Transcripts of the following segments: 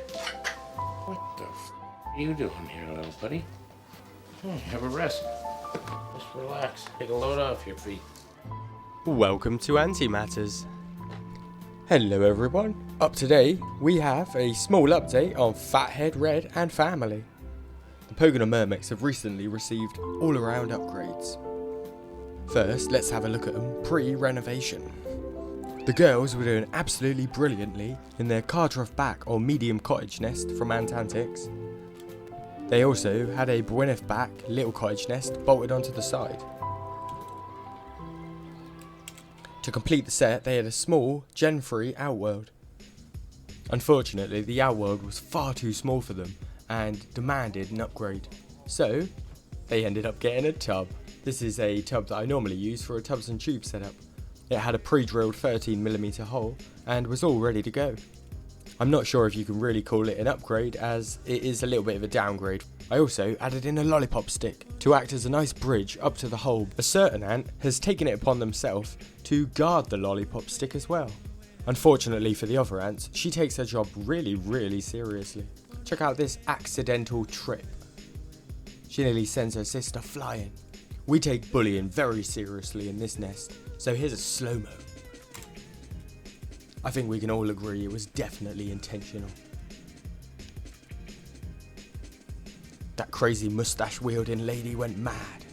What the are you doing here, little buddy? Have a rest. Just relax. Take a load off your feet. Welcome to Antimatters. Hello everyone. Up today we have a small update on Fathead Red and family. The Pogonomyrmex have recently received all around upgrades. First, let's have a look at them pre-renovation. The girls were doing absolutely brilliantly in their bach or medium cottage nest from Antantics. They also had a bach little cottage nest bolted onto the side. To complete the set, they had a small Gen 3 outworld. Unfortunately, the outworld was far too small for them and demanded an upgrade. So, they ended up getting a tub. This is a tub that I normally use for a tubs and tubes setup. It had a pre-drilled 13mm hole and was all ready to go. I'm not sure if you can really call it an upgrade, as it is a little bit of a downgrade. I also added in a lollipop stick to act as a nice bridge up to the hole. A certain ant has taken it upon themselves to guard the lollipop stick as well. Unfortunately for the other ants, she takes her job really seriously. Check out this accidental trip. She nearly sends her sister flying. We take bullying very seriously in this nest, so here's a slow-mo. I think we can all agree it was definitely intentional. That crazy mustache-wielding lady went mad.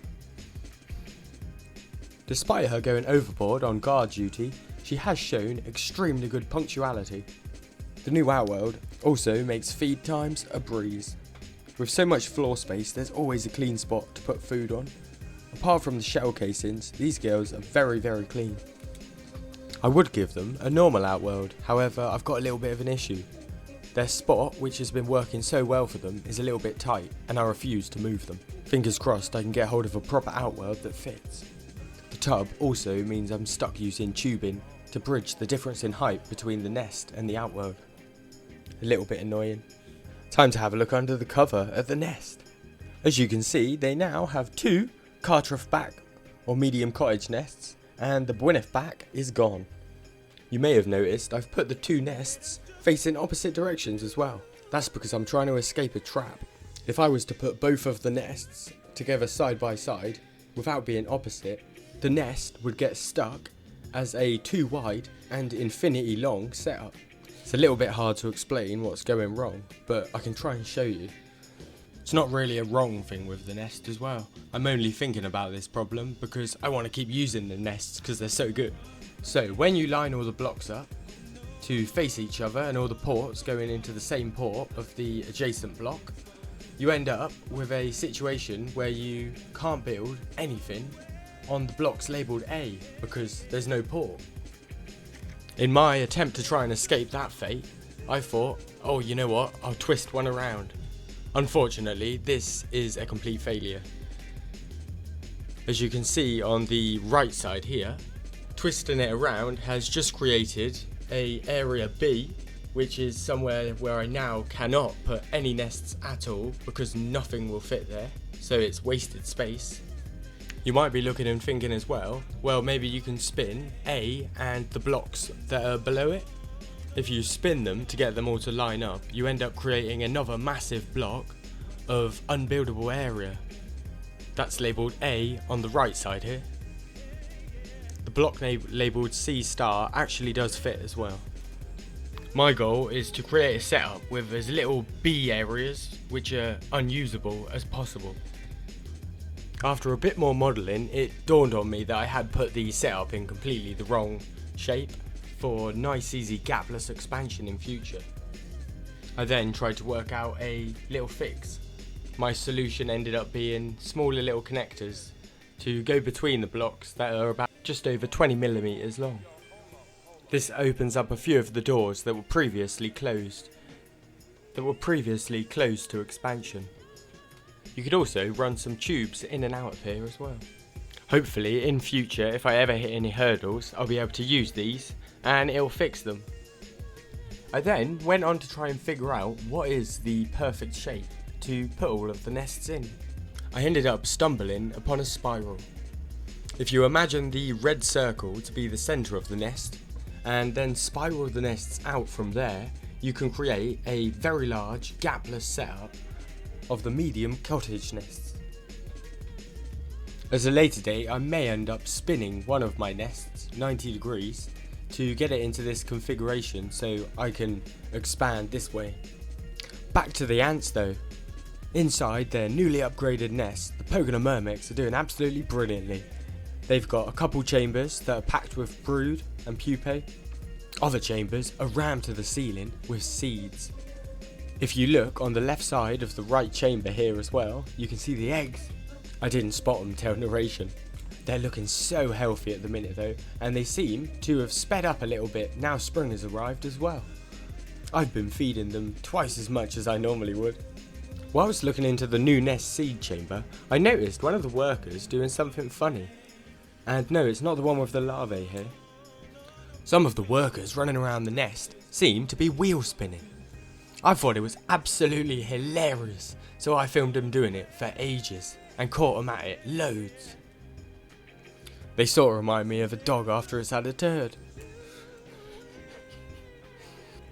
Despite her going overboard on guard duty, she has shown extremely good punctuality. The new outworld also makes feed times a breeze. With so much floor space, there's always a clean spot to put food on. Apart from the shell casings, these girls are very clean. I would give them a normal outworld, however I've got a little bit of an issue. Their spot, which has been working so well for them, is a little bit tight and I refuse to move them. Fingers crossed I can get hold of a proper outworld that fits. The tub also means I'm stuck using tubing to bridge the difference in height between the nest and the outworld. A little bit annoying. Time to have a look under the cover at the nest. As you can see, they now have two bach or medium cottage nests, and the bach is gone. You may have noticed I've put the two nests facing opposite directions as well. That's because I'm trying to escape a trap. If I was to put both of the nests together side by side without being opposite, the nest would get stuck as a too wide and infinity long setup. It's a little bit hard to explain what's going wrong, but I can try and show you. It's not really a wrong thing with the nest as well. I'm only thinking about this problem because I want to keep using the nests because they're so good. So when you line all the blocks up to face each other and all the ports going into the same port of the adjacent block, you end up with a situation where you can't build anything on the blocks labelled A because there's no port. In my attempt to try and escape that fate, I thought, oh, you know what, I'll twist one around. Unfortunately, this is a complete failure. As you can see on the right side here, twisting it around has just created a area B, which is somewhere where I now cannot put any nests at all because nothing will fit there, so it's wasted space. You might be looking and thinking as well, maybe you can spin A and the blocks that are below it. If you spin them to get them all to line up, you end up creating another massive block of unbuildable area. That's labelled A on the right side here. The block labelled C star actually does fit as well. My goal is to create a setup with as little B areas, which are unusable, as possible. After a bit more modelling, it dawned on me that I had put the setup in completely the wrong shape for nice easy gapless expansion in future. I then tried to work out a little fix. My solution ended up being smaller little connectors to go between the blocks that are about just over 20mm long. This opens up a few of the doors that were previously closed to expansion. You could also run some tubes in and out of here as well. Hopefully in future, if I ever hit any hurdles, I'll be able to use these and it'll fix them. I then went on to try and figure out what is the perfect shape to put all of the nests in. I ended up stumbling upon a spiral. If you imagine the red circle to be the centre of the nest, and then spiral the nests out from there, you can create a very large gapless setup of the medium cottage nests. At a later date, I may end up spinning one of my nests 90 degrees to get it into this configuration so I can expand this way. Back to the ants though. Inside their newly upgraded nest, the Pogonomyrmex are doing absolutely brilliantly. They've got a couple chambers that are packed with brood and pupae. Other chambers are rammed to the ceiling with seeds. If you look on the left side of the right chamber here as well, you can see the eggs. I didn't spot them till narration. They're looking so healthy at the minute though, and they seem to have sped up a little bit now spring has arrived as well. I've been feeding them twice as much as I normally would. Whilst looking into the new nest seed chamber, I noticed one of the workers doing something funny. And no, it's not the one with the larvae here. Some of the workers running around the nest seem to be wheel spinning. I thought it was absolutely hilarious, so I filmed them doing it for ages and caught them at it loads. They sort of remind me of a dog after it's had a turd.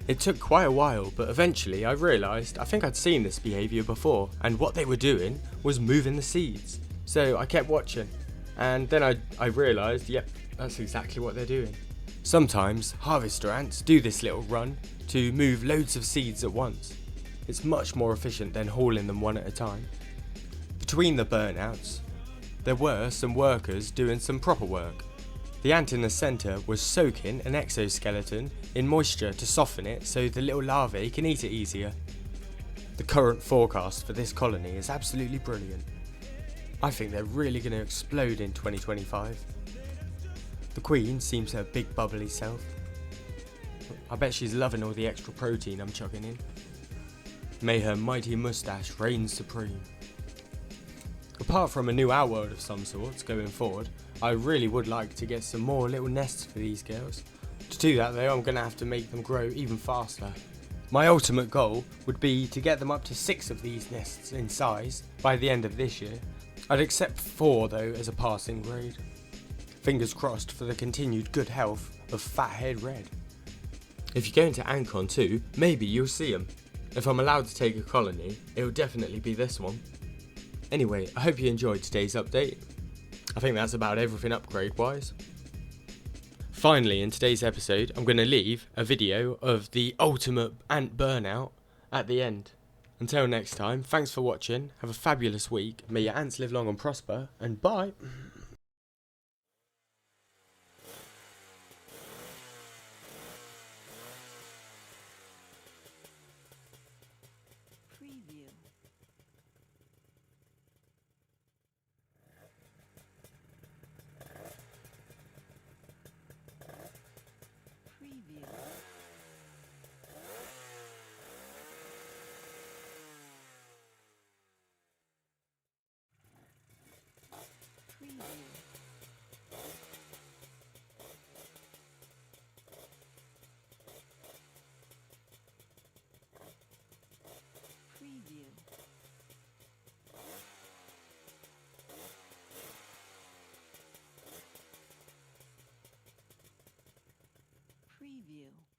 It took quite a while, but eventually I realised I think I'd seen this behaviour before, and what they were doing was moving the seeds. So I kept watching, and then I realised, yep, that's exactly what they're doing. Sometimes harvester ants do this little run to move loads of seeds at once. It's much more efficient than hauling them one at a time. Between the burnouts, there were some workers doing some proper work. The ant in the centre was soaking an exoskeleton in moisture to soften it so the little larvae can eat it easier. The current forecast for this colony is absolutely brilliant. I think they're really going to explode in 2025. The queen seems her big bubbly self. I bet she's loving all the extra protein I'm chugging in. May her mighty moustache reign supreme. Apart from a new outworld of some sorts going forward, I really would like to get some more little nests for these girls. To do that though, I'm going to have to make them grow even faster. My ultimate goal would be to get them up to 6 of these nests in size by the end of this year. I'd accept 4 though as a passing grade. Fingers crossed for the continued good health of Fathead Red. If you go into Ancon too, maybe you'll see them. If I'm allowed to take a colony, it'll definitely be this one. Anyway, I hope you enjoyed today's update. I think that's about everything upgrade wise. Finally, in today's episode, I'm going to leave a video of the ultimate ant burnout at the end. Until next time, thanks for watching, have a fabulous week, may your ants live long and prosper, and bye! Preview. Preview. Preview. Preview. Preview.